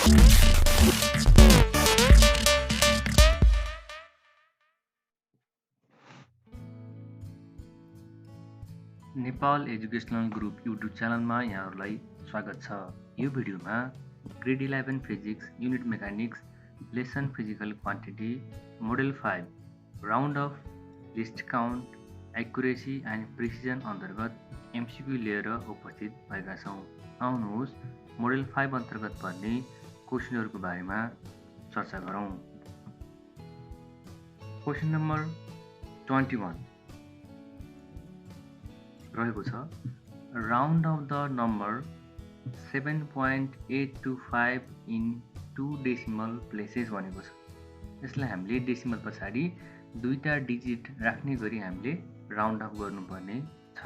Nepal educational group YouTube च्यानलमा यहाँहरूलाई स्वागत छ। यो भिडियोमा grade 11 physics unit mechanics lesson physical quantity model 5 round of least count accuracy and precision अन्तर्गत एमसिक्यू लिएर उपस्थित भएका छौँ। आउनुहोस् मोडेल 5 अन्तर्गत पर्ने क्वेसनहरूको बारेमा चर्चा गरौँ। क्वेसन नम्बर 21 रहेको छ, round of the number 7.825 in 2 decimal places भनेको छ। यसलाई हामीले डेसिमल पछाडि दुईटा डिजिट राख्ने गरी हामीले राउन्ड अफ गर्नुपर्ने छ।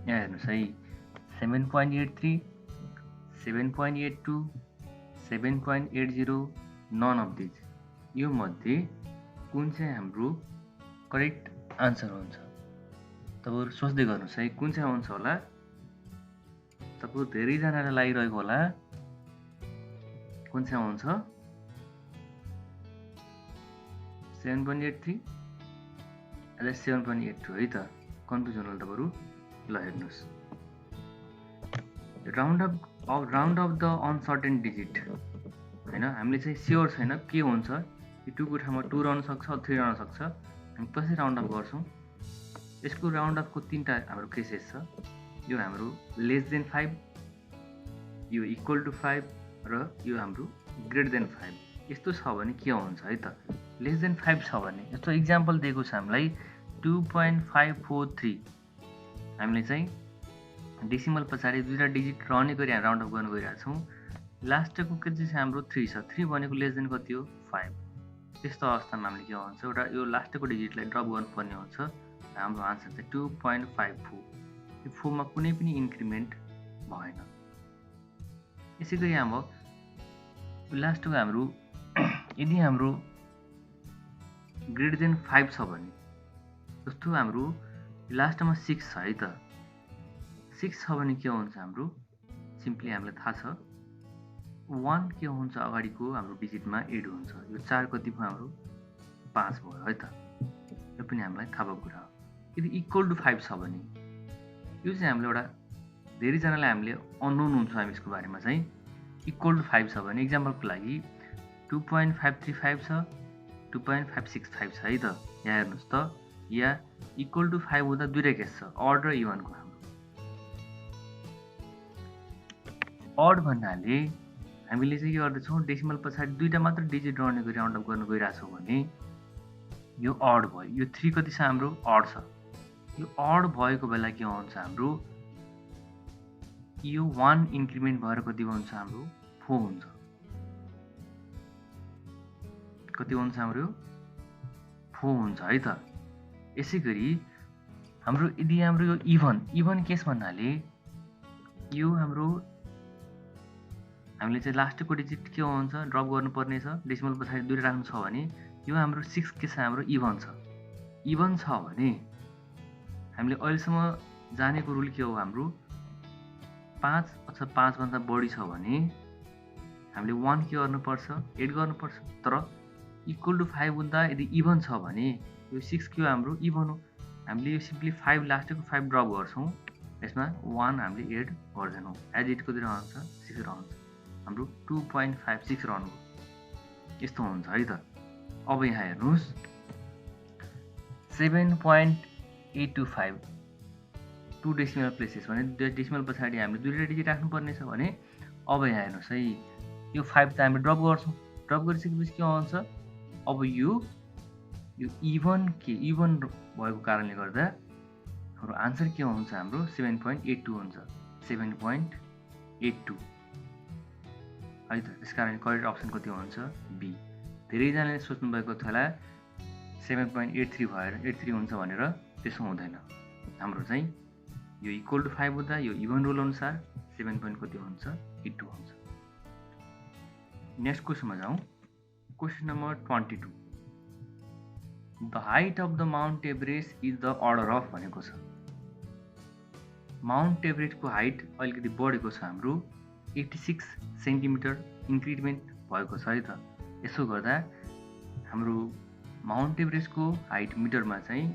यहाँ हेर्नुहोस् है, 7.83, 7.82, 7.80 नन अफ दिज, यो मध्ये कुन चाहिँ हाम्रो करेक्ट आन्सर हुन्छ? तपाईहरु सोच्दै गर्नुहोस् है, कुन चाहिँ हुन्छ होला? तपाईहरु धेरैजनाले लागिरहेको होला कुन चाहिँ हुन्छ? 7.83 अझै 7.82 है त, कन्फ्युजन होला तपाईहरु। ल हेर्नुहोस्, round of the uncertain digit हैन, हामीले चाहिँ स्योर छैन के हुन्छ। यो 2 को ठाउँमा 2 रहन सक्छ, 3 रहन सक्छ। हामी कसरी राउन्ड अफ गर्छौं? यसको राउन्ड अफ को तीनटा हाम्रो केसेस छ। यो हाम्रो लेस देन 5, यो इक्वल टु 5 र यो हाम्रो ग्रेटर देन 5। यस्तो छ भने के हुन्छ है त? लेस देन 5 छ भने यस्तो एक्जाम्पल दिएको छ हामीलाई 2.543। हामीले चाहिँ डेसिमल पछाडि दुईटा डिजिट रहने गरी हामी राउन्ड अफ गर्न गइरहेको छौँ। लास्टको के चाहिँ हाम्रो 3 छ। 3 भनेको लेस देन कति हो? 5। त्यस्तो अवस्थामा हामीले के हुन्छ, एउटा यो लास्टको डिजिटलाई ड्रप गर्नुपर्ने हुन्छ। हाम्रो आन्सर चाहिँ 2.54। यो 4 मा कुनै पनि इन्क्रिमेन्ट भएन। यसै गरी हाम्रो लास्टको हाम्रो यदि हाम्रो ग्रेटर देन 5 छ भने, जस्तो हाम्रो लास्टमा 6 छ है त। 6 छ भने के हुन्छ हाम्रो? सिम्पली हामीलाई थाहा छ 1 के हुन्छ अगाडिको हाम्रो डिजिटमा एड हुन्छ। यो 4 कति भयो हाम्रो? 5 भयो है त। यो पनि हामीलाई थाहा भएको कुरा हो। यदि इक्वल टु 5 छ भने यो चाहिँ हामीले एउटा धेरैजनाले हामीले अननोन हुन्छ हामी यसको बारेमा चाहिँ। इक्वल टु 5 छ भने एक्जाम्पलको लागि 2.535 छ, 2.565 छ है त। यहाँ हेर्नुहोस् त, या इक्वल टु 5 हुँदा दुईटा केस छ, अड र इभनको। हाम्रो अड भन्नाले हामीले चाहिँ के गर्दैछौँ, डेसिमल पछाडि दुईटा मात्र डिजिट रहने गरी राउन्ड अफ गर्न गइरहेछौँ भने यो अड भयो। यो 3 कति छ हाम्रो? अड छ। यो अड भएको बेला के हुन्छ हाम्रो? यो 1 इन्क्रिमेन्ट भएर कति हुन्छ हाम्रो? 4 हुन्छ। कति हुन्छ हाम्रो? 4 हुन्छ है त। यसै गरी हाम्रो यदि हाम्रो यो इभन केस भन्नाले यो हाम्रो हामीले चाहिँ लास्टको डिजिट के हुन्छ? ड्रप गर्नुपर्ने छ। डेसिमल पछाडि दुईटा राख्नु छ भने यो हाम्रो 6 के छ? हाम्रो इभन छ। इभन छ भने हामीले अहिलेसम्म जानेको रुल के हो? हाम्रो 5 अथवा 5 भन्दा बढी छ भने हामीले 1 के गर्नुपर्छ? एड गर्नुपर्छ। तर इक्वल टु 5 हुँदा यदि इभन छ भने यो 6 के हो? हाम्रो इभन हो। हामीले यो सिम्पली 5 लास्टको 5 ड्रप गर्छौँ, यसमा 1 हामीले एड गर्दैनौँ। एज इट कति रहन्छ? 6 रहन्छ। हाम्रो 2.56 रहनु। यस्तो हुन्छ है त। अब यहाँ हेर्नुहोस्, 7.825 2 डेसिमल प्लेसेस भने डेसिमल पछाडि हामीले दुईटा डिजिट राख्नुपर्ने छ भने अब यहाँ हेर्नुहोस् है, यो 5 त हामीले ड्रप गर्छौँ। ड्रप गरिसकेपछि के हुन्छ? अब यो इभन भएको कारणले गर्दा हाम्रो आन्सर के हुन्छ? हाम्रो 7.82 हुन्छ। 7.82 है त। त्यसकारण करेक्ट अप्सन कति हुन्छ? बी। धेरैजनाले सोच्नु भएको थियो होला 7.83 भएर 83 हुन्छ भनेर। त्यसो हुँदैन। हाम्रो चाहिँ यो इक्वल टु 5 हुँदा यो इभन रुल अनुसार 7 कति हुन्छ? 82 हुन्छ। नेक्स्ट क्वेसनमा जाउँ। Question number 22, the height of the Mount Everest is the order of भनेको छ। माउन्ट एभरेस्टको हाइट अलिकति बढेको छ हाम्रो 86 सेन्टिमिटर इन्क्रिमेन्ट भएको छ है त। यसो गर्दा हाम्रो माउन्ट एभरेस्टको हाइट मिटरमा चाहिँ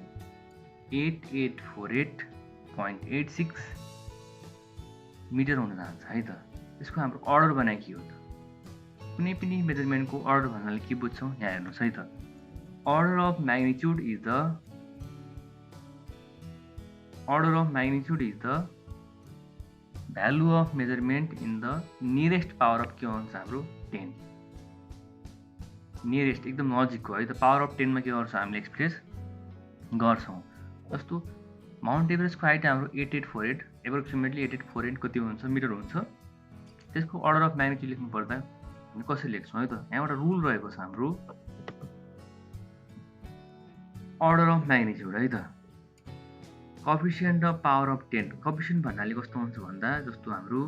8848.86 मिटर हुन जान्छ है त। यसको हाम्रो अर्डर बनाए के हो त? कुनै पनि मेजरमेन्टको अर्डर भन्नाले के बुझ्छौँ यहाँ हेर्नुहोस् है त। Order of magnitude is the value of measurement in the nearest power of के हुन्छ हाम्रो 10। नियरेस्ट एकदम नजिकको है त। पावर अफ 10 मा के गर्छौँ हामीले एक्सप्रेस गर्छौँ। जस्तो माउन्ट एभरेस्टको हाइट हाम्रो 8848 एप्रोक्सिमेटली 8848 कति हुन्छ मिटर हुन्छ। त्यसको अर्डर अफ म्याग्निट्युड लेख्नु पर्दा हामी कसरी लेख्छौँ है त। यहाँ एउटा रुल रहेको छ हाम्रो अर्डर अफ म्याग्निट्युड है त। Coefficient of power of 10 coefficient भन्नाले कस्तो हुन्छ भन्दा जस्तो हाम्रो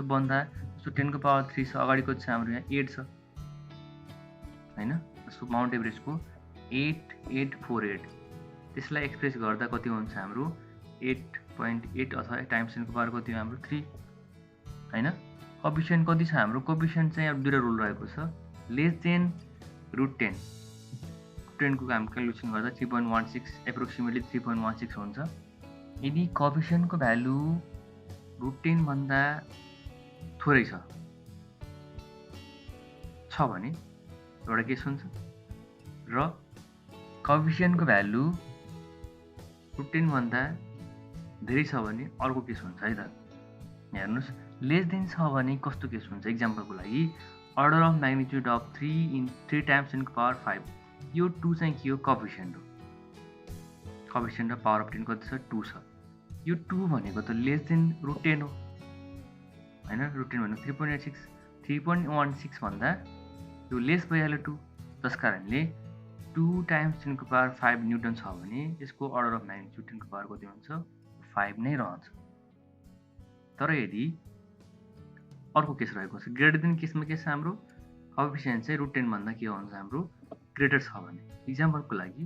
जस्तो 10 को पावर 3 छ, अगाडि कति छ हाम्रो यहाँ 8 छ हैन। जस्तो माउन्ट एभरेस्टको 8848 त्यसलाई एक्सप्रेस गर्दा कति हुन्छ हाम्रो 8.8 अथवा टाइम्स 10 को पावर कति हो हाम्रो 3 हैन। कोएफिसिएन्ट कति छ हाम्रो? कोएफिसिएन्ट चाहिँ अब दुईटा रुल रहेको छ, लेस देन √10 को हामी क्याल्कुलेसन गर्दा 3.16 एप्रोक्सिमेटली 3.16 हुन्छ। यदि कोएफिसिएन्टको भ्यालु √10 भन्दा थोरै छ भने एउटा केस हुन्छ र कोएफिसिएन्टको भ्यालु √10 भन्दा धेरै छ भने अर्को केस हुन्छ है त। हेर्नुहोस् लेस देन छ भने कस्तो केस हुन्छ? एक्जाम्पलको लागि order of magnitude of 3 times 10 को पावर 5 यो 2 चाहिँ के हो? कोएफिसिएन्ट हो। कोएफिसिएन्ट अफ पावर अफ 10 कति छ? 2 छ। यो 2 भनेको त लेस देन √10 हो हैन। √10 भनेको 3.16 भन्दा यो लेस भइहाल्यो 2। जस कारणले 2 टाइम्स 10 को पावर 5 न्युटन छ भने यसको अर्डर अफ म्याग्निट्युड 10 को पावर कति हुन्छ? 5 नै रहन्छ। तर यदि अर्को केस रहेको छ ग्रेटर देन केसमा के छ हाम्रो? कोएफिसिएन्ट चाहिँ √10 भन्दा के हुन्छ हाम्रो? ग्रेटर छ भने। एक्जाम्पलको लागि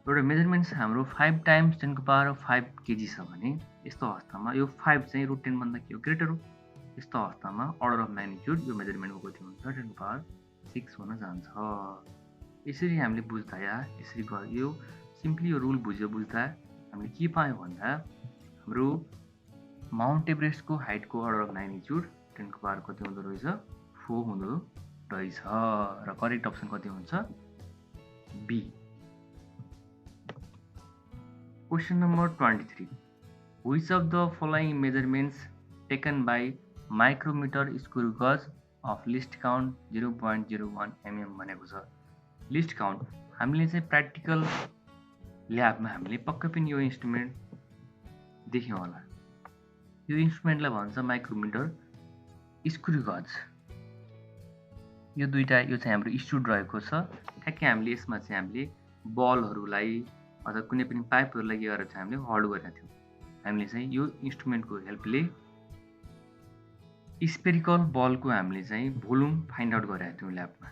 एउटा मेजरमेन्ट छ हाम्रो 5 टाइम्स 10 को पावर 5 केजी छ भने यस्तो अवस्थामा यो 5 चाहिँ √10 भन्दा के हो? ग्रेटर हो। यस्तो अवस्थामा अर्डर अफ म्याग्निट्युड यो मेजरमेन्टको कति हुन्छ? 10 को पावर 6 हुन जान्छ। यसरी हामीले बुझ्दा यसरी यो सिम्पली यो रुल बुझ्दा हामीले के पायौँ भन्दा हाम्रो माउन्ट एभरेस्टको हाइटको अर्डर अफ म्याग्निट्युड 10 को पावर कति हुँदो रहेछ? 4 हुँदो रहेछ र करेक्ट अप्सन कति हुन्छ? B. Question number 23 which of the following measurements taken by micrometer screw gauge of least count 0.01 mm भनेको छ। लिस्ट काउन्ट हामीले चाहिँ प्र्याक्टिकल ल्याबमा हामीले पक्कै पनि यो इन्स्ट्रुमेन्ट देख्यौँ होला। यो इन्स्ट्रुमेन्टलाई भन्छ माइक्रोमिटर स्क्रू गज। यो दुईटा यो चाहिँ हाम्रो स्टुड रहेको छ। ठ्याक्कै हामीले यसमा चाहिँ हामीले बलहरूलाई अथवा कुनै पनि पाइपहरूलाई के गरेर चाहिँ हामीले होल्ड गरेका थियौँ। हामीले चाहिँ यो इन्स्ट्रुमेन्टको हेल्पले स्पेरिकल बलको हामीले चाहिँ भोल्युम फाइन्ड आउट गरेका थियौँ ल्याबमा।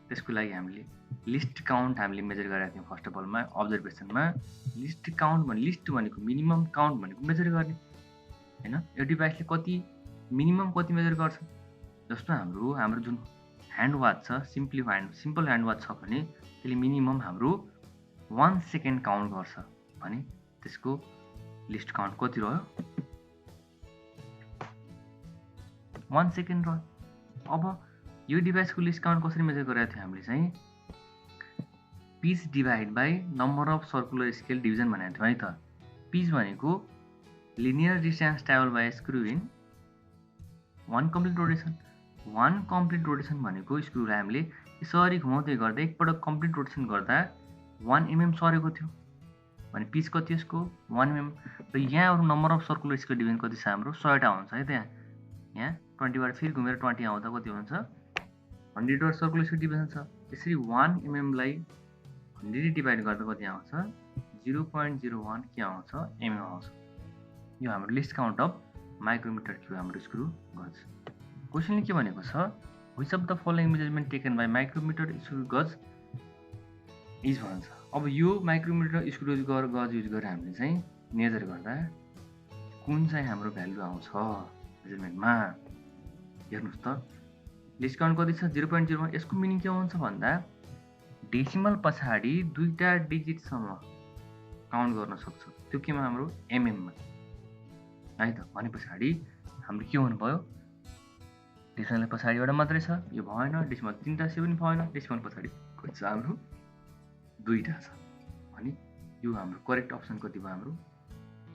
त्यसको लागि हामीले लिस्ट काउन्ट हामीले मेजर गरेका थियौँ। फर्स्ट अफ अलमा अब्जर्भेसनमा लिस्ट काउन्ट लिस्ट भनेको मिनिमम काउन्ट भनेको मेजर गर्ने हैन। यो डिभाइसले कति मिनिमम कति मेजर गर्छ? जस्तो हाम्रो जुन ह्यान्ड वाच छ सिम्पल ह्यान्ड वाच छ भने त्यसले मिनिमम हाम्रो 1 सेकेन्ड काउन्ट गर्छ भने त्यसको लिस्ट काउन्ट कति रह्यो? 1 सेकेन्ड रह्यो। अब यो डिभाइसको लिस्ट काउन्ट कसरी मेजर गरेका थियौँ हामीले चाहिँ pitch divide by number of circular scale division भनेको थियौँ है त। पिच भनेको linear distance travel by screw in 1 complete rotation. 1 complete rotation भनेको स्क्रुलाई हामीले यसरी घुमाउँदै गर्दा एकपटक कम्प्लिट रोटेसन गर्दा 1 mm सरेको थियो भने पिच कति यसको 1 mm। र यहाँ अरू number of circular scale division कति छ हाम्रो? 100 टा हुन्छ है त। यहाँ 20 बाट फेरि घुमेर 20 आउँदा कति हुन्छ? 100 बाट सर्कुलर स्केल डिभिजन छ। त्यसरी 1 mm लाई 100 डिभाइड गर्दा कति आउँछ? 0.01 के आउँछ? mm आउँछ। यो हाम्रो list count of micrometre Q हाम्रो स्क्रु गज। क्वेसनले के भनेको छ? Which of the following measurement taken by micrometre screw गज इज भन्छ। अब यो माइक्रोमिटर स्क्रु गज युज गरेर हामीले चाहिँ मेजर गर्दा कुन चाहिँ हाम्रो भ्यालु आउँछ मेजरमेन्टमा हेर्नुहोस् त लिस्ट काउन्ट कति छ 0.01। यसको मिनिङ के हुन्छ भन्दा डेसिमल पछाडि दुईटा डिजिटसम्म काउन्ट गर्न सक्छ। त्यो केमा हाम्रो एमएममा है त। भने पछाडि हाम्रो के हुनु भयो डेसिमल पछाडि एउटा मात्रै छ, यो भएन। डेसिमल तीनटा छ पनि भएन, डेसिमल पछाडि कति छ हाम्रो दुईटा छ। अनि यो हाम्रो करेक्ट अप्सन कति भयो हाम्रो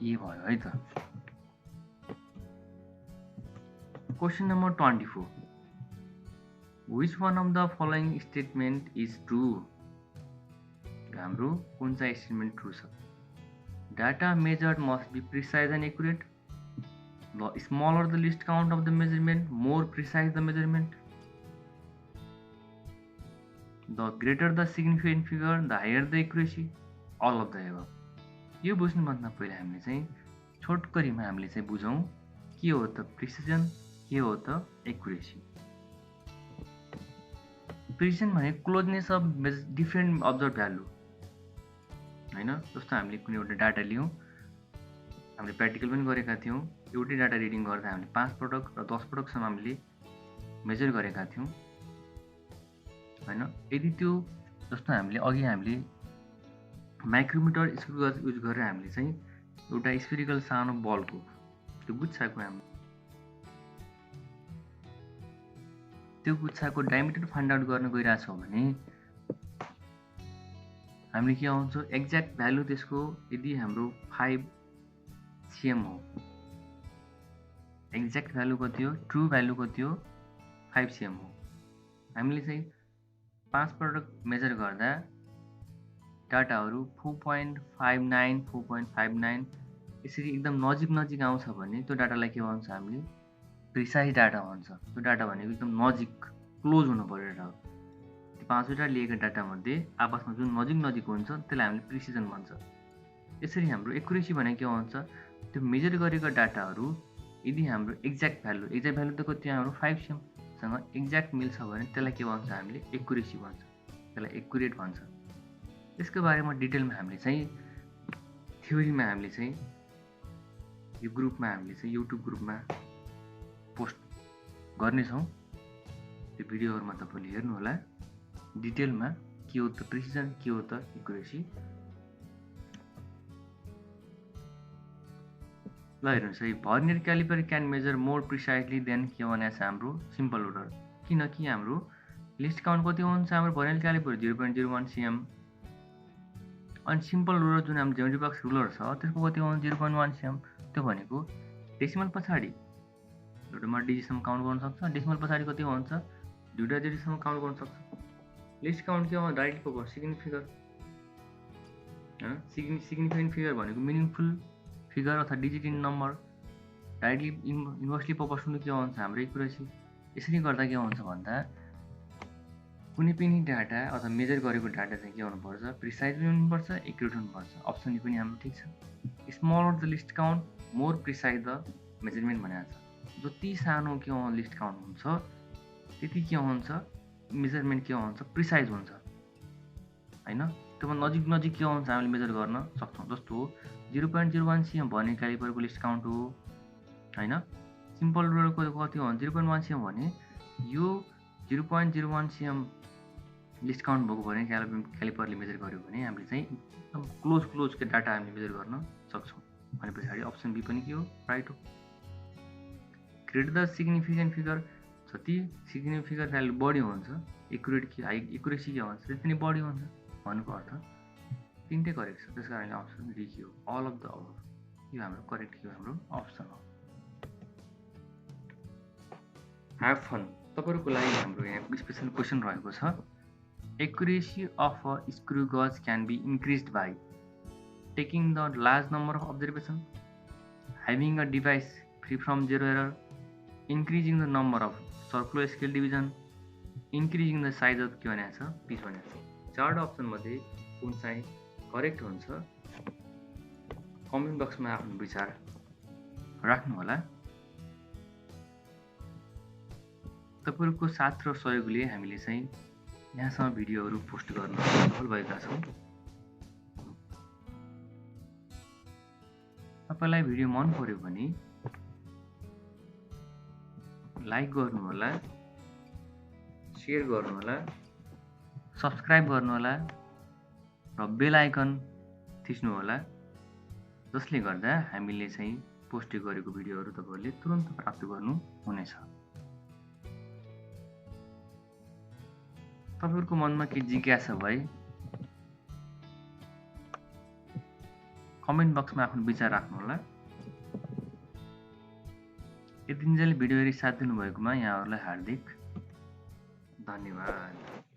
ए भयो है त। Question number 24, which one of the following statement is true? हाम्रो कुन चाहिँ स्टेटमेन्ट ट्रू छ? Data measured must be precise and accurate. The smaller the least count of the measurement, more precise the measurement. The greater the significant figure, the higher the accuracy. All of the above. यो बुझ्नुभन्दा पहिला हामीले चाहिँ छोटकरीमा हामीले चाहिँ बुझौँ के हो त प्रिसिजन, के हो त एक्युरेसी। प्रिसिजन भने closeness of different observe value हैन। जस्तो हामीले कुनै एउटा डाटा लियौँ, हामीले प्र्याक्टिकल पनि गरेका थियौँ। एउटै डाटा रिडिङ गर्दा हामीले 5 पटक र 10 पटकसम्म हामीले मेजर गरेका थियौँ हैन। यदि त्यो जस्तो हामीले माइक्रोमिटर स्क्रू युज गरेर हामीले चाहिँ एउटा स्फेरिकल सानो बलको त्यो गुच्छाको डायमिटर फाइन्ड आउट गर्न गइरहेछौँ भने हामीले के आउँछ एक्ज्याक्ट भ्यालु त्यसको। यदि हाम्रो 5 cm हो, एक्ज्याक्ट भ्यालु कति हो, ट्रु भ्यालु कति हो 5 cm हो। हामीले चाहिँ 5 पटक मेजर गर्दा डाटाहरू 4.59 4.59 यसरी एकदम नजिक आउँछ भने त्यो डाटालाई के भन्छ हामीले प्रिसाइज डाटा भन्छ। त्यो डाटा भनेको एकदम नजिक क्लोज हुनु पर्यो डाटा। त्यो 5वटा लिएका डाटा मध्ये आपसमा जुन नजिक हुन्छ त्यसलाई हामीले प्रिसिजन भन्छ। यसरी हाम्रो एक्युरेसी भनेको के हुन्छ त्यो मेजर गरेको डाटाहरू यदि हाम्रो एक्ज्याक्ट भ्यालु त कति हाम्रो 5 cm सँग एक्ज्याक्ट मिल्छ भने त्यसलाई के भन्छ हामीले एक्युरेसी भन्छ, त्यसलाई एक्युरेट भन्छ। यसको बारेमा डिटेलमा हामीले चाहिँ थ्योरीमा हामीले चाहिँ यो ग्रुपमा हामीले चाहिँ युट्युब ग्रुपमा पोस्ट गर्नेछौँ। त्यो भिडियोहरुमा तपाईले हेर्नु होला डिटेलमा के हो त प्रिसिजन, के हो त एक्युरेसी। ल हेर्नुस् है, vernier caliper can measure more precisely than के भने हाम्रो सिम्पल रुलर। किनकि हाम्रो लिस्ट काउन्ट कति हुन्छ हाम्रो भर्नियर क्यालिपर 0.01 cm अनि सिम्पल रुलर जुन हाम्रो ज्योमेट्री बक्स रुलर छ त्यसको कति हुन्छ 0.1 cm। त्यो भनेको डेसिमल पछाडि एउटामा डिजिटसम्म काउन्ट गर्न सक्छ, डेसिमल पछाडि कति हुन्छ दुईटा डिजिटसम्म काउन्ट गर्न सक्छ। लिस्ट काउन्ट के हो डाइरेक्ट पो सिग्निफिकेन्ट फिगर हैन। सिग्निफिकेन्ट फिगर भनेको मिनिङफुल फिगर अथवा digit in number. Directly inversely proportional के हुन्छ हाम्रो एक्युरेसी। यसरी गर्दा के हुन्छ भन्दा कुनै पनि डाटा अथवा मेजर गरेको डाटा चाहिँ के हुनुपर्छ प्रिसाइज पनि हुनुपर्छ, एक्युरेट हुनुपर्छ। अप्सन पनि हाम्रो ठीक छ। Smaller the list count more precise the measurement भनेको छ। जति सानो के हो लिस्ट काउन्ट हुन्छ त्यति के हुन्छ मेजरमेन्ट के हुन्छ प्रिसाइज हुन्छ हैन। त्यसमा नजिक के हुन्छ हामीले मेजर गर्न सक्छौँ। जस्तो 0.01 cm भने क्यालिपरको लिस्ट काउन्ट हो हैन। सिम्पल रुलरको कति हो 0.1 cm भने यो 0.01 cm लिस्ट काउन्ट भएको भने क्यालिपरले मेजर गर्यो भने हामीले चाहिँ एकदम क्लोज के डाटा हामीले मेजर गर्न सक्छौँ। भने पछाडि अप्सन बी पनि के हो राइट हो। ग्रेटर द सिग्निफिकेन्ट फिगर जति सिग्निफिकेन्ट भ्यालु बढी हुन्छ एक्युरेट के हाई एक्युरेसी के हुन्छ त्यति नै बढी हुन्छ भन्नुको अर्थ तीनटै करेक्ट छ। त्यसकारणले अप्सन डी के हो अल अफ द अबभ। यो हाम्रो करेक्ट के हो हाम्रो अप्सन हो। ह्याभ फन तपाईहरुको लागि हाम्रो यहाँ स्पेशल क्वेशन रहेको छ। Accuracy of a screw gauge can be increased by taking the large number of observation, having a device free from zero error, increasing the number of circular scale division, increasing the size of के भनेको छ pitch भनेको छ। चारवटा option मध्ये कुन चाहिँ correct हुन्छ कमेन्ट बक्समा आफ्नो विचार राख्नु होला। तपाईहरुको साथ र सहयोगले हामीले चाहिँ यहाँसम्म भिडियोहरू पोस्ट गर्न सफल भएका छौँ। तपाईलाई भिडियो मन पर्यो भने लाइक गर्नु होला, शेयर गर्नु होला, सब्स्क्राइब गर्नु होला र बेल आइकन थिच्नु होला, जसले गर्दा हामीले चाहिँ पोस्ट गरेको भिडियोहरू तपाईहरुले तुरुन्त प्राप्त गर्नु हुनेछ। तपाईहरुको मनमा के जिज्ञासा भए कमेन्ट बक्समा आफ्नो विचार राख्नु होला। यतिन्जेल भिडियो हेरी साथ दिनुभएकोमा यहाँहरुलाई हार्दिक धन्यवाद।